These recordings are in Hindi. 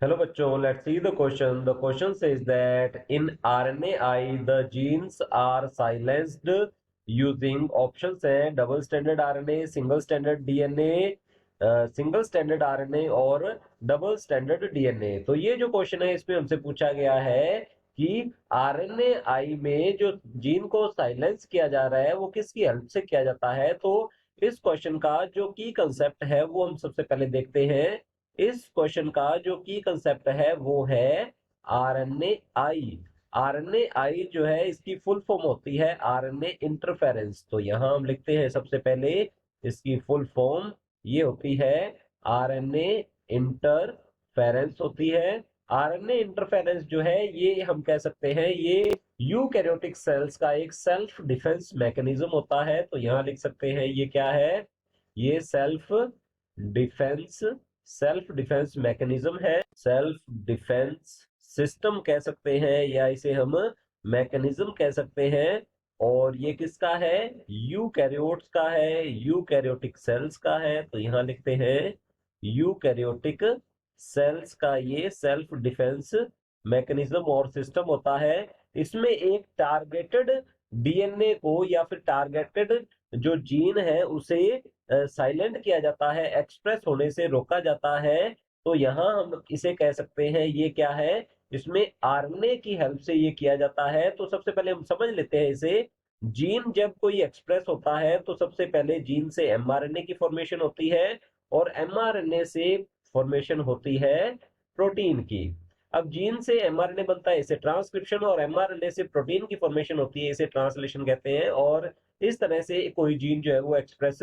Hello bachcho, let's see the question. The question says that in RNAi the genes are silenced using options है double stranded RNA, single stranded DNA, single standard RNA और डबल स्टैंडर्ड डीएनए। तो ये जो क्वेश्चन है इसमें हमसे पूछा गया है कि आरएनएआई में जो जीन को साइलेंस किया जा रहा है वो किसकी हेल्प से किया जाता है। तो इस क्वेश्चन का जो की कंसेप्ट है वो हम सबसे पहले देखते हैं। इस क्वेश्चन का जो की कंसेप्ट है वो है आरएनएआई। आरएनएआई जो है इसकी फुल फॉर्म होती है आरएनए इंटरफेरेंस। तो यहां हम लिखते हैं सबसे पहले इसकी फुल फॉर्म ये होती है आरएनए इंटरफेरेंस होती है। आरएनए इंटरफेरेंस जो है ये हम कह सकते हैं ये यूकैरियोटिक सेल्स का एक सेल्फ डिफेंस मैकेनिज्म होता है। तो यहां लिख सकते हैं ये क्या है, ये डिफेंस सेल्फ डिफेंस मैकेनिज्म है, सेल्फ डिफेंस सिस्टम कह सकते हैं या इसे हम मैकेनिज्म कह सकते हैं। और ये किसका है, यूकैरियोट्स का है, यूकैरियोटिक सेल्स का है। तो यहां लिखते हैं यूकैरियोटिक सेल्स का ये सेल्फ डिफेंस मैकेनिज्म और सिस्टम होता है। इसमें एक टारगेटेड डीएनए को या फिर टारगेटेड जो जीन है उसे साइलेंट किया जाता है, एक्सप्रेस होने से रोका जाता है। तो यहां हम इसे कह सकते हैं ये क्या है, इसमें आरएनए की हेल्प से ये किया जाता है। तो सबसे पहले हम समझ लेते हैं इसे। जीन जब कोई एक्सप्रेस होता है तो सबसे पहले जीन से एमआरएनए की फॉर्मेशन होती है और एमआरएनए से फॉर्मेशन होती है प्रोटीन की। अब जीन से एमआरएनए बनता है इसे ट्रांसक्रिप्शन, और एमआरएनए से प्रोटीन की फॉर्मेशन होती है इसे ट्रांसलेशन कहते हैं। और इस तरह से कोई जीन जो है वो एक्सप्रेस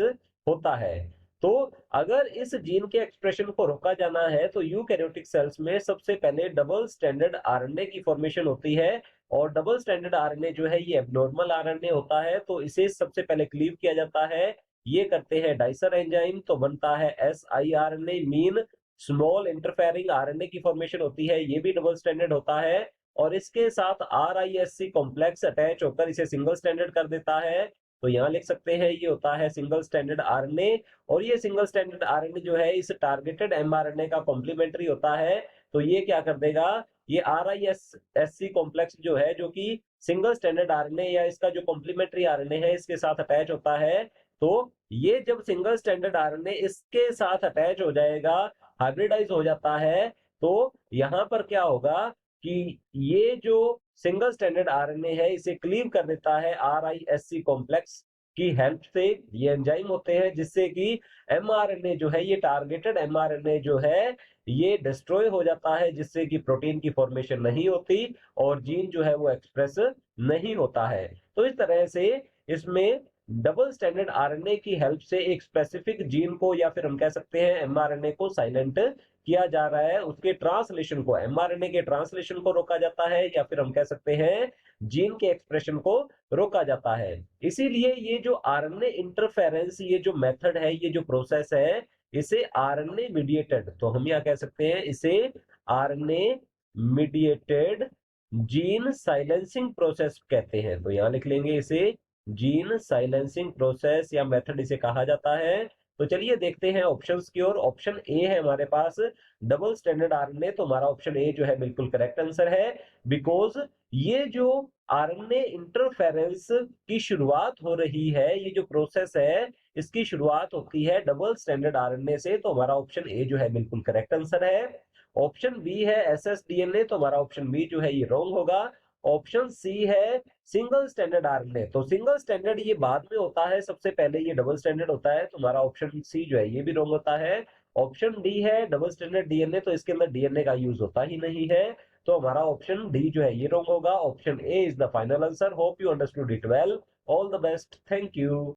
होता है। तो अगर इस जीन के एक्सप्रेशन को रोका जाना है तो यूकैरियोटिक सेल्स में सबसे पहले डबल स्टैंडर्ड आरएनए की फॉर्मेशन होती है। और डबल स्टैंडर्ड आरएनए जो है ये एब्नॉर्मल आरएनए होता है, तो इसे सबसे पहले क्लीव किया जाता है। ये करते हैं डाइसर एंजाइम, तो बनता है S I RNA, mean small interfering RNA की फॉर्मेशन होती है, ये भी डबल स्टैंडर्ड होता है। और इसके साथ R I S C complex attach होकर इसे सिंगल स्टैंडर्ड कर देता है। तो यहां लिख सकते हैं ये होता है सिंगल स्टैंडर्ड आरएनए। और ये सिंगल स्टैंडर्ड आरएनए जो है इस टारगेटेड एमआरएनए का कॉम्प्लीमेंट्री होता है। तो ये क्या कर देगा, ये R I S C complex जो है जो कि सिंगल स्टैंडर्ड आरएनए या इसका जो कॉम्प्लीमेंट्री आरएनए है इसके साथ अटैच होता है। तो ये जब सिंगल स्टैंडर्ड आरएनए इसके साथ अटैच हो जाएगा, हाइब्रिडाइज हो जाता है, तो यहां पर क्या होगा कि ये जो सिंगल स्टैंडर्ड आरएनए है इसे क्लीव कर देता है आरआईएससी कॉम्प्लेक्स की हेल्प से। ये एंजाइम होते हैं जिससे कि एमआरएनए जो है ये टारगेटेड एमआरएनए जो है ये डिस्ट्रॉय हो जाता है, जिससे कि प्रोटीन की फॉर्मेशन नहीं होती और जीन जो है वो एक्सप्रेस नहीं होता है। तो इस तरह से इसमें डबल स्टैंडर्ड आरएनए की हेल्प से एक स्पेसिफिक जीन को या फिर हम कह सकते हैं एमआरएनए को साइलेंट किया जा रहा है, उसके ट्रांसलेशन को, एमआरएनए के ट्रांसलेशन को रोका जाता है या फिर हम कह सकते हैं जीन के एक्सप्रेशन को रोका जाता है। इसीलिए ये जो आरएनए इंटरफेरेंस, ये जो मेथड है, ये जो प्रोसेस है, इसे आरएनए मीडिएटेड, तो हम यहां कह सकते हैं इसे RNA mediated gene silencing process कहते हैं। तो यहां लिख लेंगे इसे जीन साइलेंसिंग प्रोसेस या मेथड इसे कहा जाता है। तो चलिए देखते हैं ऑप्शंस की ओर। ऑप्शन ए है हमारे पास डबल स्टैंडर्ड आरएनए, तो हमारा ऑप्शन ए जो है बिल्कुल करेक्ट आंसर है। बिकॉज ये जो आरएनए इंटरफेरेंस की शुरुआत हो रही है, ये जो प्रोसेस है इसकी शुरुआत होती है डबल स्टैंडर्ड आरएनए से। तो हमारा ऑप्शन ए जो है बिल्कुल करेक्ट आंसर है। ऑप्शन बी है एसएसडीएनए, तो हमारा ऑप्शन बी जो है ये रॉन्ग होगा। ऑप्शन सी है सिंगल स्टैंडर्ड आरएनए, तो सिंगल स्टैंडर्ड ये बाद में होता है, सबसे पहले ये डबल स्टैंडर्ड होता है। तो हमारा ऑप्शन सी जो है ये भी रॉन्ग होता है। ऑप्शन डी है डबल स्टैंडर्ड डीएनए, तो इसके अंदर डीएनए का यूज होता ही नहीं है। तो हमारा ऑप्शन डी जो है ये रॉन्ग होगा। Option A is the final answer. Hope you understood it well. All the best, thank you.